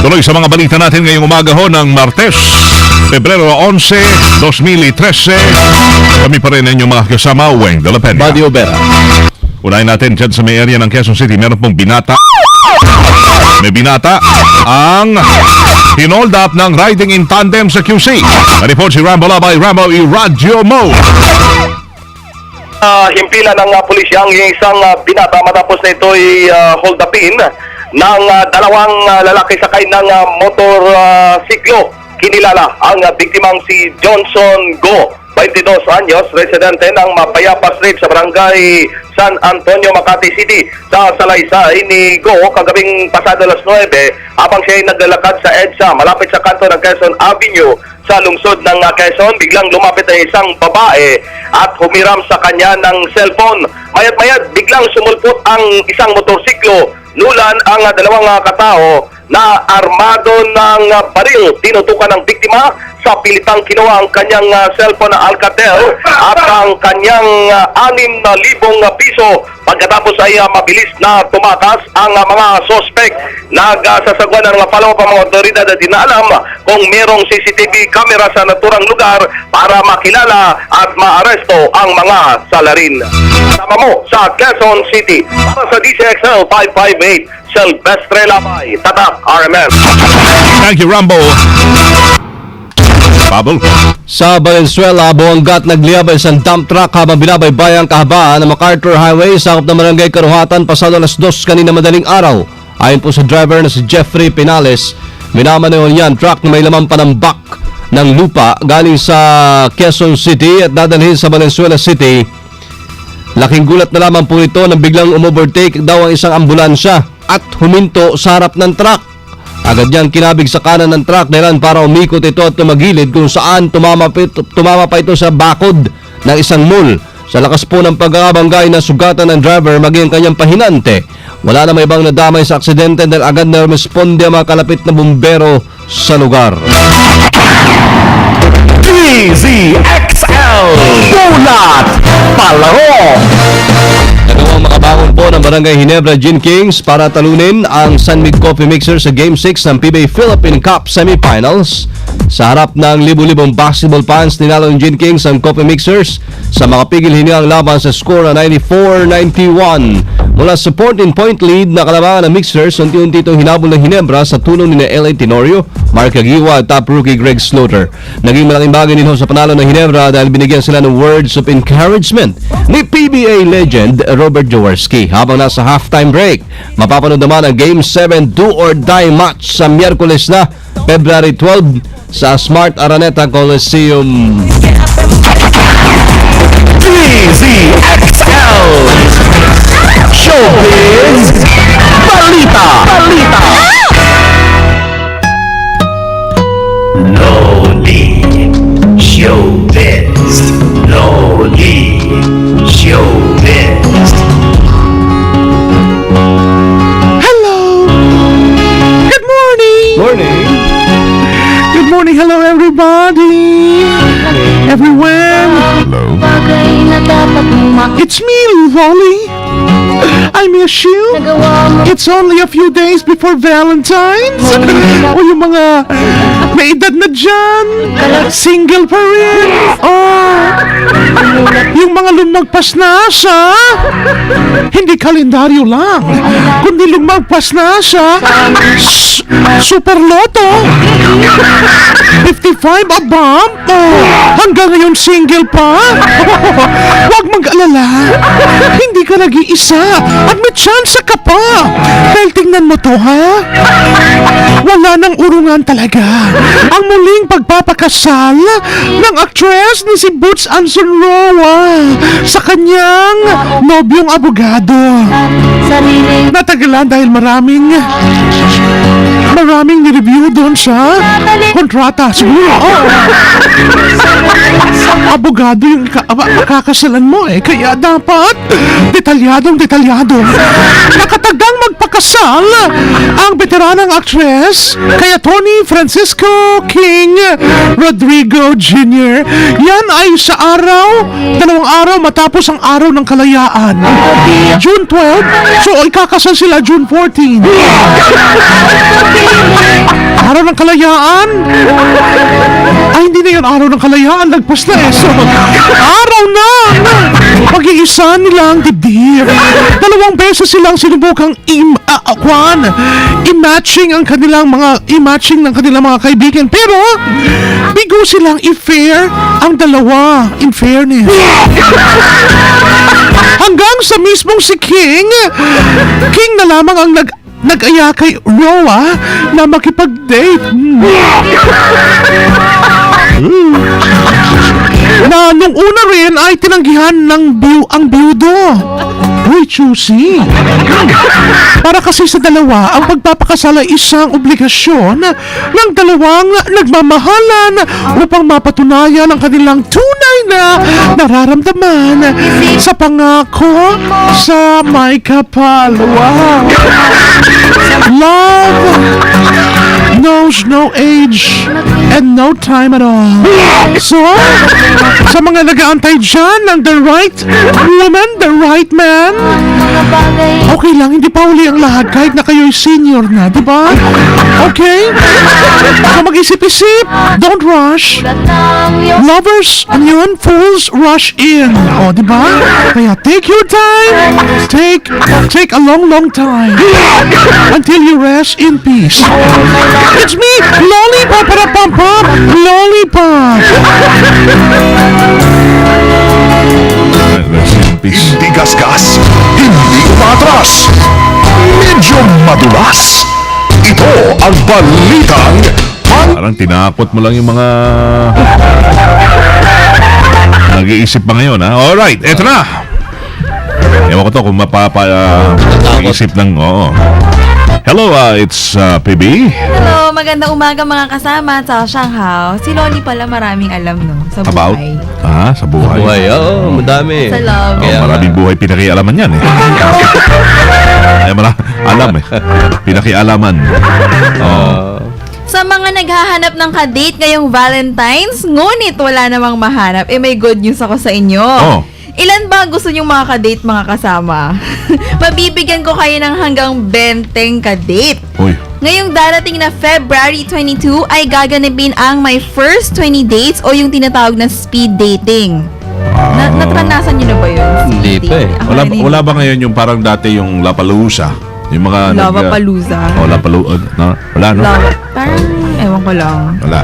Tuloy sa mga balita natin ngayong umaga ho ng Martes, Pebrero 11, 2013. Kami pa rin ang inyong mga kasama, Weng de la Peña. Badio Vera. Unahin natin dyan sa may area ng Quezon City. Meron pong binata. May binata ang hinold up ng riding in tandem sa QC. Na-report si Rambo Labay, Rambo i-Radio Mo. Himpila ng pulisya ang isang binata matapos na ito'y hold upin ng dalawang lalaki sakay ng motor siklo. Kinilala ang biktimang si Johnson Go, 22 anyos, residente ng Mapayapa Street sa barangay San Antonio, Makati City. Sa salaysay ni Go, kagabing pasado alas 9, habang siya ay naglalakad sa EDSA malapit sa kanto ng Quezon Avenue sa lungsod ng Quezon, biglang lumapit ang isang babae at humiram sa kanya ng cellphone. Mayat-mayat, biglang sumulpot ang isang motorsiklo. Nulan ang dalawang katao na armado ng baril. Tinutukan ng biktima, sa pilitang kinuha ang kanyang cellphone na Alcatel at ang kanyang 6,000 piso. Pagkatapos ay mabilis na tumakas ang mga sospek. Nagsasagwa ng follow-up ang mga otoridad at dinaalam kung merong CCTV camera sa naturang lugar para makilala at maaresto ang mga salarin. Sama mo sa Quezon City para sa DCXL 558, Silvestre Labay, Tatak RMS. Thank you, Rambo. Pablo. Sa Valenzuela, buwanggat nagliyabay sa dump truck habang binabaybay ang kahabaan ng MacArthur Highway sakop ng Barangay Karuhatan pasado alas 2 kanina madaling araw. Ayon po sa driver na si Jeffrey Pinales, minamaneho niya ang truck na may laman panambak ng lupa galing sa Quezon City at dadalhin sa Valenzuela City. Laking gulat na lamang po ito nang biglang umovertake daw ang isang ambulansya at huminto sa harap ng truck. Agad niyang kinabig sa kanan ng truck dahilan para umikot ito at tumagilid kung saan tumama pa ito sa bakod ng isang mall. Sa lakas po ng pagkabanggay na sugatan ng driver maging kanyang pahinante, wala na may ibang nadamay sa aksidente dahil agad na responde ang mga kalapit na bumbero sa lugar. DZXL Bulat Palaro. Nagawang makabangon po ng Barangay Ginebra Gin Kings para talunin ang San Mig Coffee Mixer sa Game 6 ng PBA Philippine Cup Semifinals. Sa harap ng libu-libong basketball fans, ninalo ng Gin Kings ang Coffee Mixers sa makapigil hiniang laban sa score na 94-91. Mula sa 14-point lead na kalabangan ng Mixers, unti-unti itong hinabol ng Ginebra sa tulong ni L.A. Tenorio, Mark Aguiwa at top rookie Greg Slaughter. Naging malaking bagay nito sa panalo ng Ginebra dahil binigyan sila ng words of encouragement ni PBA legend Robert Jaworski. Habang nasa halftime break, mapapanood naman ang Game 7 do-or-die match sa Miyerkules na February 12 sa Smart Araneta Coliseum. DZXL Showbiz Balita. Lodi Showbiz. Lodi Showbiz. Hello. Good morning. Morning! Good morning. Hello, everybody. Everywhere. Hello. It's me, Lolly. I miss you. It's only a few days before Valentine's. O yung mga may edad na dyan, single pa rin. Yung mga lumagpas na siya, hindi kalendaryo lang, kundi lumagpas na siya, super loto, 55 above, hanggang ngayon single pa. Huwag mag-alala, hindi ka nag-iisa at may chance ka pa. Dahil tingnan mo to, ha? Wala nang urungan talaga ang muling pagpapakasal ng actress ni si Boots Anson Roa sa kanyang nobyong abogado. Natagalan dahil maraming ni-review doon sa kontrata. Siguro, abogado yung kakasalan mo eh. Kaya dapat detalyado. Nakatagang magpakasal ipakasal ang veteranang aktres kay Attorney Francisco King Rodrigo Jr. Yan ay sa dalawang araw matapos ang araw ng kalayaan. June 12, so ikakasal sila June 14. Araw ng kalayaan? Ay, hindi na yun araw ng kalayaan. Lagpas na eh. So, araw na pag-iisa nilang dibdib. 2 beses silang sinubukang i-matching ng kanilang mga kaibigan. Pero, bigo silang i-fair ang dalawa. In fairness. Hanggang sa mismong si King na lamang ang nag-aya kay Roa na makipag-date. Na nung una rin ay tinanggihan ng ang biyudo. Uy, choosy. Para kasi sa dalawa, ang pagpapakasal ay isang obligasyon ng dalawang nagmamahalan upang mapatunayan ang kanilang tunay na nararamdaman sa pangako sa may kapal. Wow! Love knows no age and no time at all. So, sa mga nag-aantay dyan ng the right woman, the right man, okay lang, hindi pa uli ang lahat kahit na kayo'y senior na, di ba? Okay? So mag-isip-isip, don't rush. Lovers, ano yun? Fools rush in. O, di ba? Kaya take your time. Take a long, long time. Until you rest in peace. It's me, Lollipop, para-pam-pam, Lollipop. Peace. Hindi gasgas, hindi umatras, medyo madulas. Ito ang balitang Parang tinakot mo lang yung mga nag-iisip pa ngayon, ha? Alright, eto na. Ewan ko to kung isip ng, oo. Hello, it's PB. Hello, magandang umaga mga kasama sa Shanghai. Si Loli pala maraming alam, no? Sa About? buhay. Sa buhay. Buhay, madami. Sa love. Kaya Maraming buhay pinakialaman yan, eh. Ay, alam, eh. Pinakialaman. Sa mga naghahanap ng ka-date ngayong Valentine's, ngunit wala namang mahanap, may good news ako sa inyo. Oh. Ilan ba gusto nyong mga ka-date, mga kasama? Mabibigyan ko kayo ng hanggang 20 ka-date. Uy. Ngayong darating na February 22 ay gaganapin ang My First 20 Dates o yung tinatawag na speed dating. Natranasan nyo na ba yun? Speed Hindi pa eh. dating? Ako Wala, rin wala ba ngayon yung parang dati yung Lapalooza? Yung mga Lavapalooza. Wala, no? Parang, ewan ko lang. Wala.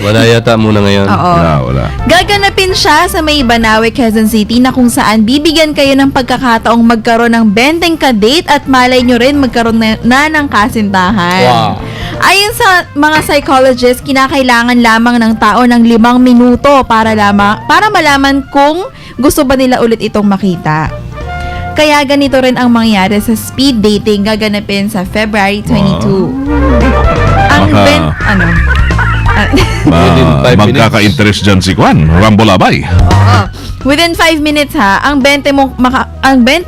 Wala yata muna ngayon. Oo. Wala. Gaganapin siya sa may Banawe, Quezon City na kung saan bibigyan kayo ng pagkakataong magkaroon ng 20 ka-date at malay nyo rin magkaroon na ng kasintahan. Wow. Ayon sa mga psychologists, kinakailangan lamang ng tao ng 5 minuto para malaman kung gusto ba nila ulit itong makita. Kaya ganito rin ang mangyari sa speed dating gaganapin sa February 22. Ang Within 5 minutes. Magkaka-interest dyan si Juan, Rambo Labay. Within 5 minutes ang 20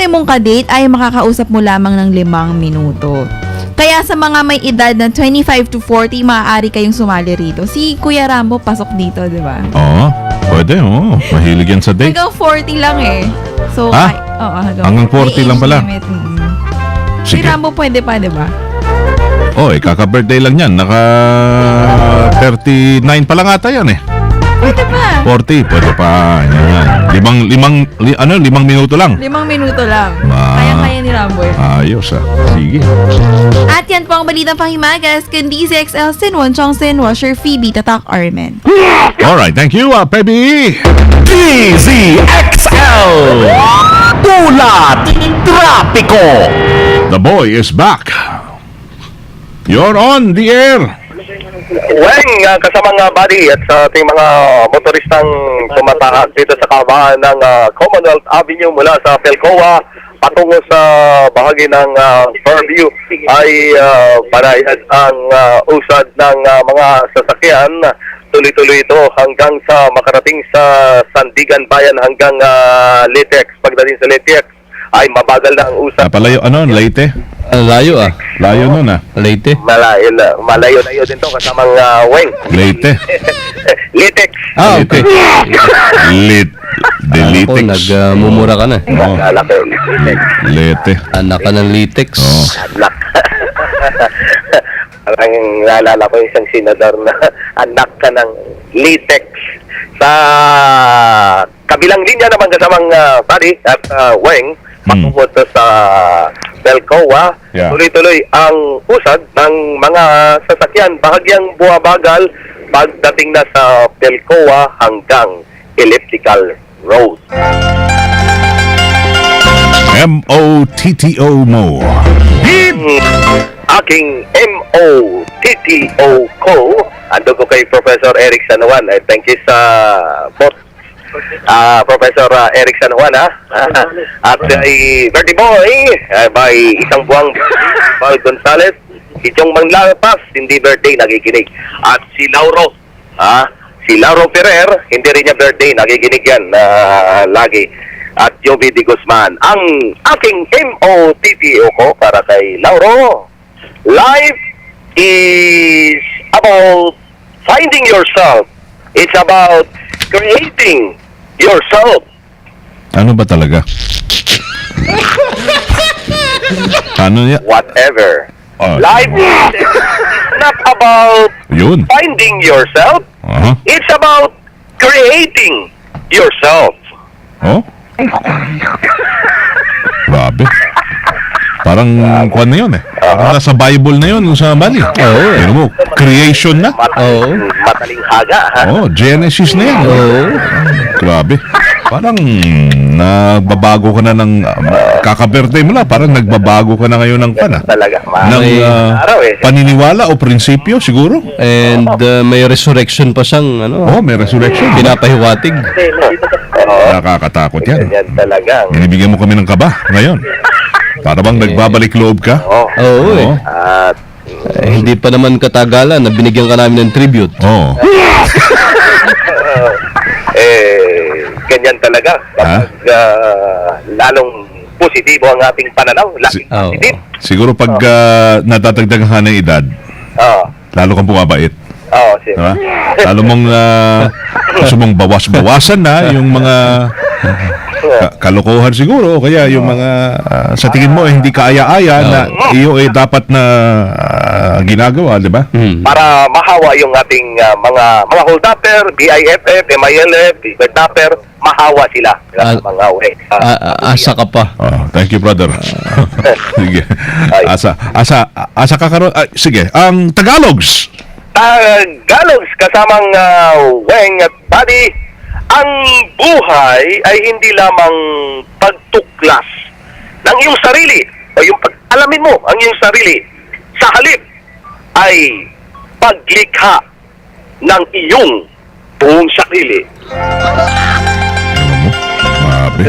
mong ka-date ay makakausap mo lamang ng 5 minuto. Kaya sa mga may edad na 25 to 40, maaari kayong sumali rito. Si Kuya Rambo pasok dito, di ba? Oo, pwede, oo. Mahilig yan sa date. Hanggang 40 lang eh. So, Hanggang 40 lang pala. Si Sige. Rambo pwede pa, di ba? Kaka-birthday lang yan. Naka 39 pa lang ata yan, eh. Pwede pa. 40, pwede pa. Yan. 5 minuto lang. 5 minuto lang. Ah. Kaya-kaya ni Rambo eh. Ayos, Sige. At yan po ang balitang panghimagas. Kundi si XL Sinwon, Chong Sinwa, Sir Phoebe, Tatak Armen. Alright, thank you, Pebi. DZXL Ulat Trapiko. The boy is back. You're on the air. Weng, kasamang buddy at sa ating mga motoristang tumatahak dito sa kahabaan ng Commonwealth Avenue mula sa Pelcoa patungo sa bahagi ng Fairview ay panayad ang usad ng mga sasakyan. Tuloy-tuloy ito hanggang sa makarating sa Sandigan Bayan hanggang Litex. Pagdating sa Litex ay mabagal na ang usap. Napalayo, ano, Leyte? Layo ah. Layo nun ah. Leyte. Malayo-layo din to kasamang Weng. Leyte. Litex. Ah, okay. Lit. Ako, Delitex. nagmumura ka na. Oo. Akala ko yung Litex. Leyte. Anak ka ng Litex. Oo. Anak. Parang naalala ko yung isang senador na anak ka ng Litex. Sa kabilang linya naman kasamang Buddy at Weng, patungkol to sa Belcoa, Yeah. tuloy-tuloy ang usad ng mga sasakyan. Bahagyang buwabagal pagdating na sa Belcoa hanggang Elliptical Road. M-O-T-T-O mo. Aking M-O-T-T-O ko, ando ko kay Professor Eric San Juan. Thank you sa both Professor Eric San Juan, ha? At birthday boy, by isang buwang Paul Gonzales, si Chong Manglapas, hindi birthday, nakikinig. At si Lauro, si Lauro Ferrer, hindi rin niya birthday, nakikinig yan lagi. At Jovi Di Guzman, ang aking M-O-T-T-O ko para kay Lauro. Life is about finding yourself. It's about creating yourself. Ano ba talaga? Ano niya? Whatever. Oh, Life is not about yun. finding yourself. Aha. It's about creating yourself. Oh? Grabe. Parang kwan na yun eh. Parang nasa Bible na yun kung sa Bali. Oo. Pero mo, creation na. Mataling haga, ha? Oh, Genesis na yan. Oo. Grabe. Parang nagbabago ka na ng kaka-birthday mo na. Parang nagbabago ka na ngayon ng pana. Talaga. Ng Araw eh. paniniwala o prinsipyo siguro. And may resurrection pa siyang Oh, may resurrection. pinapahiwatig. Oo. Nakakatakot yan. Ganyan talaga. Binibigyan mo kami ng kaba ngayon. Para bang nagbabalik loob ka? Oo. Oo eh. At Hindi pa naman katagalan na binigyan ka namin ng tribute. Oo. ganyan talaga. Kapag lalong positibo ang ating pananaw, laging Oo. positive. Siguro pag natatagdagan ka ng edad, Oo. lalo kang bumabait. Oo, Diba? Lalo mong gusto mong bawas-bawasan na yung mga kalokohan siguro, o kaya yung mga sa tingin mo hindi kaaya-aya na iyo ay dapat na ginagawa, di ba? Para mahawa yung ating mga hold-upper, BIFF, MILF, hold-upper, mahawa sila. Mga Asa ka pa. Oh, thank you, brother. Sige. Asa kakaroon. Sige, ang Tagalogs. Tagalogs kasamang Weng at Buddy, ang buhay ay hindi lamang pagtuklas ng iyong sarili o yung pag-alamin mo ang iyong sarili. Sa halip ay paglikha ng iyong buong sarili. Ano mo? Mabe.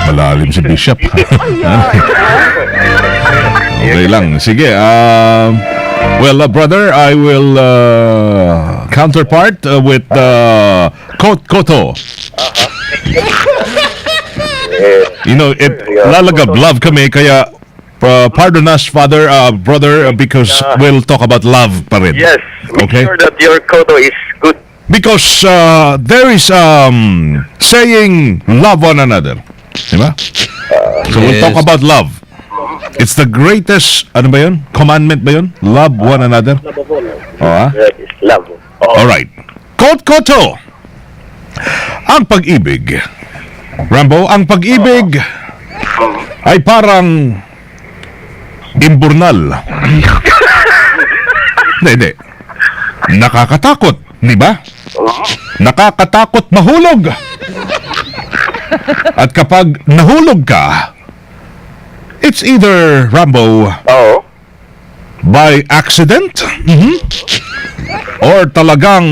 Malalim si Bishop. Okay lang. Sige. Well, brother, I will counterpart with Koto. You know, lalagab love kami, kaya pardon us, father, brother, because we'll talk about love pa rin. Yes, make Okay? sure that your koto is good. Because there is saying love one another. Diba? So we'll Yes. talk about love. It's the greatest, ano ba yun? Commandment ba yun? Love one another. That is love. Alright. Koto. Ang pag-ibig. Rambo, ang pag-ibig ay parang imburnal. Hindi. Nakakatakot, di ba? Nakakatakot mahulog. At kapag nahulog ka, it's either, Rambo, Oo. by accident, or talagang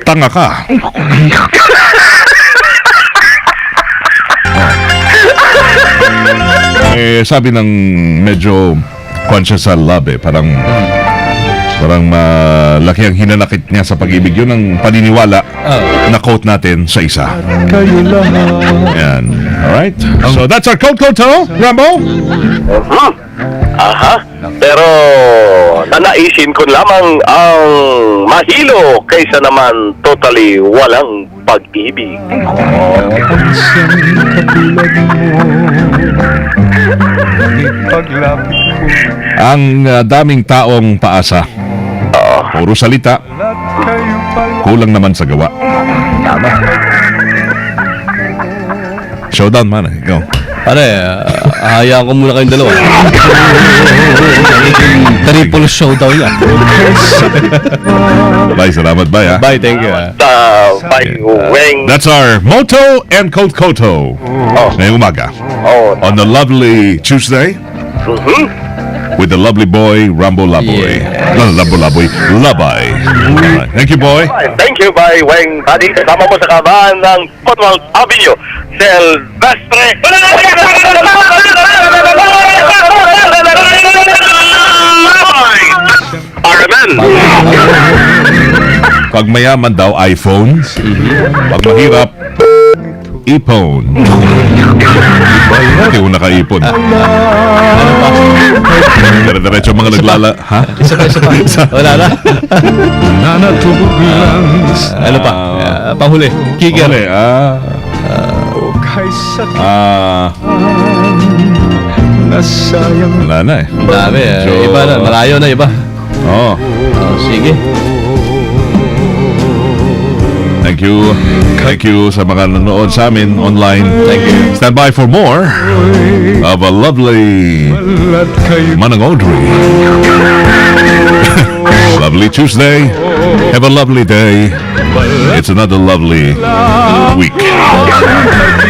tanga ka. Sabi ng medyo conscious sa love parang Parang malaki ang hinanakit niya sa pag-ibig. Yun ang paniniwala na quote natin sa isa. Kayo lahat. Yan. Alright? So that's our quote, Rambo? Aha. Pero nanaisin ko lamang ang mahilo kaysa naman totally walang pag-ibig. Ang siyang katulad mo. Paglapit ko. Ang daming taong paasa. Puro salita. Kayo pala. Kulang naman sa gawa. Tama. Showdown man. Go. Pare, hayaan ko muna kayong dalawa. Triple showdown yan. Bye, salamat. Bye, ha? Bye, thank you. By Weng. That's our Moto and Koto ngayong umaga. Oh, On the lovely Tuesday with the lovely boy, Rambo Laboy. No, Rambo Laboy. Labay. Alright. Thank you, boy. thank you, By Weng. Buddy, kasama mo sa kabahan ng Football Avenue, Silvestre. Araman. Pag mayaman daw, iPhone. Pag mahirap, iPhone. Hindi ko naka-iPhone. Dire-diretso mga naglala. Ha? Isa pa. Wala na. Nanatubog lang. Ano pa? Pahuli. Kiger. Okay, O kaysa nasayang. wala na eh. Dami. Iba na. Malayo na iba. Oh, Sige. thank you. Thank you sa mga nanonood sa amin online. Thank you. Stand by for more of a lovely At kayo Manang Audrey. Lovely Tuesday. Have a lovely day. It's another lovely week.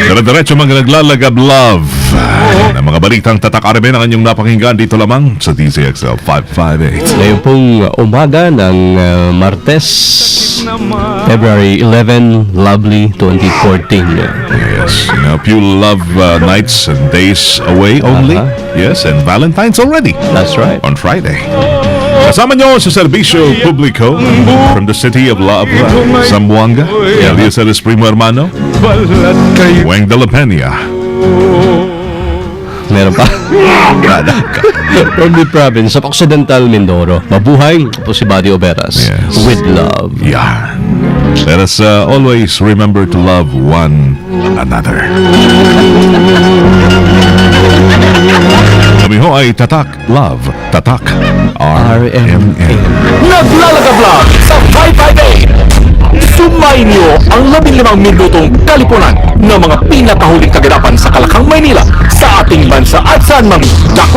Dire-diretso mga naglalagab love ng mga balitang tatak arabe ang inyong napakinggan dito lamang sa DZXL 558. Ngayon pong umaga ng Martes, February 11, lovely 2014. Yes, a few love nights and days away only. Yes, and Valentine's already That's right. on Friday. Kasama nyo sa Servicio Publico from the city of Zamboanga, alias El Primo Hermano, balat kayo. Weng de la Peña. Meron pa. From the province of Occidental Mindoro. Mabuhay po si Buddy Oberas. Yes. With love. Yeah. Let us always remember to love one another. Kami ho ay Tatak Love. Tatak RMN. Naglalagablag sa 558. Sumainyo ang 15 minutong kalipunan ng mga pinakahuling kaganapan sa Kalakang, Maynila, sa ating bansa at saan mang dako